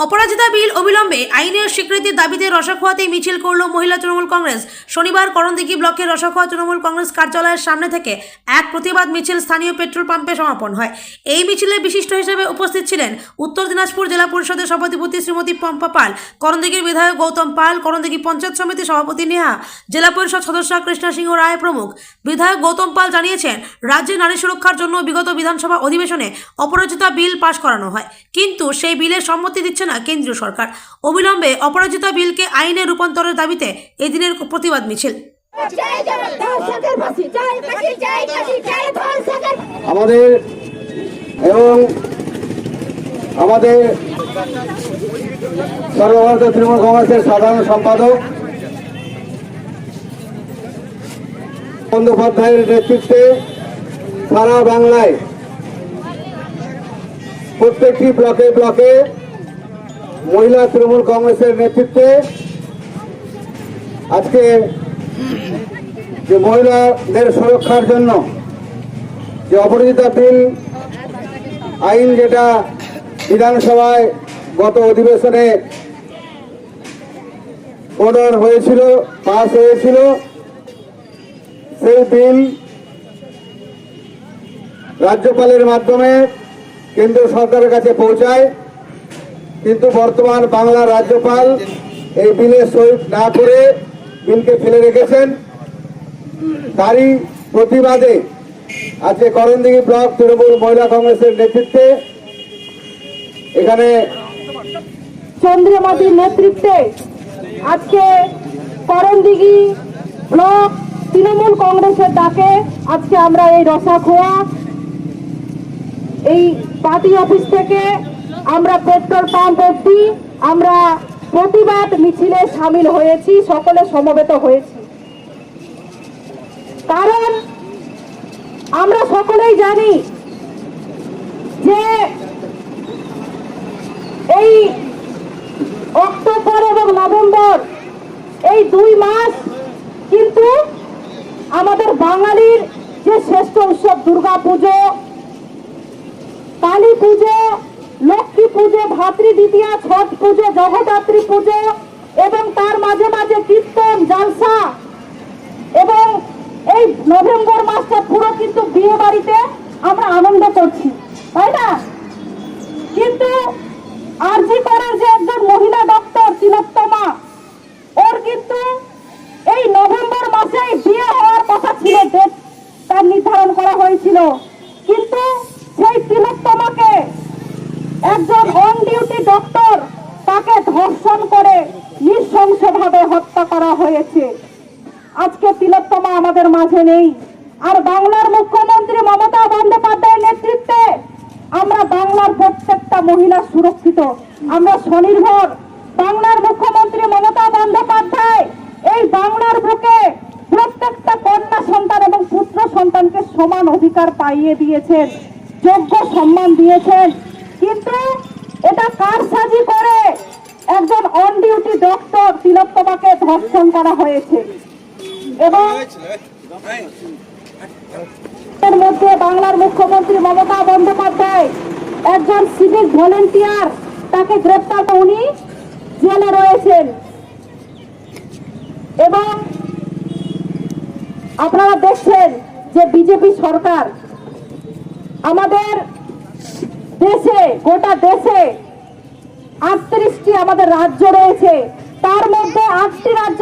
অপরাজিতা বিল অবিলম্বে আইনের স্বীকৃতির দাবিতে রসাখোয়াতে মিছিল করল মহিলা তৃণমূল কংগ্রেস। শনিবার করণদিঘি ব্লকের রসাখোয়া তৃণমূল কংগ্রেস কার্যালয়ের সামনে থেকে এক প্রতিবাদ মিছিল স্থানীয় পেট্রোল পাম্পে সমাপন হয়। এই মিছিলে বিশিষ্ট হিসেবে উপস্থিত ছিলেন উত্তর দিনাজপুর জেলা পরিষদের সভাধিপতি শ্রীমতী পম্পা পাল, করণদিঘির বিধায়ক গৌতম পাল, করণদিঘি পঞ্চায়েত সমিতির সভাপতি নেহা, জেলা পরিষদ সদস্য কৃষ্ণা সিংহ রায় প্রমুখ। বিধায়ক গৌতম পাল জানিয়েছেন, রাজ্যে নারী সুরক্ষার জন্য বিগত বিধানসভা অধিবেশনে অপরাজিতা বিল পাশ করানো হয়, কিন্তু সেই বিলের সম্মতি দিচ্ছে না কেন্দ্রীয় সরকার। অবিলম্বে অপরাজিতা বিলকে আইনে রূপান্তরের দাবিতে এই দিনের প্রতিবাদ মিছিল। আমাদের এবং আমাদের সর্বভারতীয় তৃণমূল কংগ্রেসের সাধারণ সম্পাদক বন্দ্যোপাধ্যায়ের নেতৃত্বে সারা বাংলায় প্রত্যেকটি ব্লকে ব্লকে মহিলা তৃণমূল কংগ্রেসের নেতৃত্বে আজকে যে মহিলাদের সুরক্ষার জন্য যে অপরাজিতা বিল আইন যেটা বিধানসভায় গত অধিবেশনে প্রণয়ন হয়েছিল, পাস হয়েছিল, সেই বিল রাজ্যপালের মাধ্যমে কেন্দ্র সরকারের কাছে পৌঁছায়, কিন্তু বর্তমান বাংলার রাজ্যপাল এই বিলে সই না করে বিলকে ফেলে রেখেছেন। তারই প্রতিবাদে আজকে করণদিঘি ব্লক তৃণমূল মহিলা কংগ্রেসের নেতৃত্বে এখানে চন্দ্রমাতির নেতৃত্বে আজকে করণদিঘি ব্লক তৃণমূল কংগ্রেসের ডাকে আজকে আমরা এই রসাখোয়া এই পার্টি অফিস থেকে আমরা পেট্রোল পাম্প অবধি আমরা প্রতিবাদ মিছিলে সামিল হয়েছি, সকলে সমবেত হয়েছি। কারণ আমরা সকলেই জানি যে এই অক্টোবর এবং নভেম্বর এই 2 মাস কিন্তু আমাদের বাঙালির যে শ্রেষ্ঠ উৎসব দুর্গা পুজো, কালী পুজো, লক্ষ্মী পুজো, ভাতৃ দ্বিতীয়া, ছট পুজো, জগদ্ধাত্রী পুজো এবং তার মাঝে মাঝে কীর্তন, জালসা, এবং এই নভেম্বর মাসটা পুরো কিন্তু বিয়ে বাড়িতে আমরা আনন্দ করছি, তাই না? কিন্তু আরজি করার যে একজন মহিলা ডক্টর তিলোত্তমা, ওর কিন্তু এই নভেম্বর মাসেই বিয়ে হওয়ার কথা ছিল, ডেট তার নির্ধারণ করা হয়েছিল, কিন্তু সেই তিলোত্তমাকে একজন অন ডিউটি ডক্টর তাকে ধর্ষণ করে নৃশংসভাবে হত্যা করা হয়েছে। আজকে তিলোত্তমা আমাদের মাঝে নেই। আর বাংলার মুখ্যমন্ত্রী মমতা বন্দ্যোপাধ্যায়ের নেতৃত্বে আমরা বাংলার প্রত্যেকটা মহিলা সুরক্ষিত, আমরা স্বনির্ভর। বাংলার মুখ্যমন্ত্রী মমতা বন্দ্যোপাধ্যায় এই বাংলার বুকে প্রত্যেকটা কন্যা সন্তান এবং পুত্র সন্তানকে সমান অধিকার পাইয়ে দিয়েছেন, যোগ্য সম্মান দিয়েছেন। কিন্তু এটা কারসাজি করে একজন অন ডিউটি ডক্টর তিলোত্তমাকে ধর্ষণ করা হয়েছে। এবং এর মধ্যে বাংলার মুখ্যমন্ত্রী মমতা বন্দ্যোপাধ্যায় একজন সিভিক ভলেন্টিয়ার, তাকে গ্রেপ্তার, উনি জেলে রয়েছেন। এবং আপনারা দেখছেন যে বিজেপি সরকার আমাদের দেশে, গোটা দেশে 38টি আমাদের রাজ্য রয়েছে, তার মধ্যে 8টি রাজ্য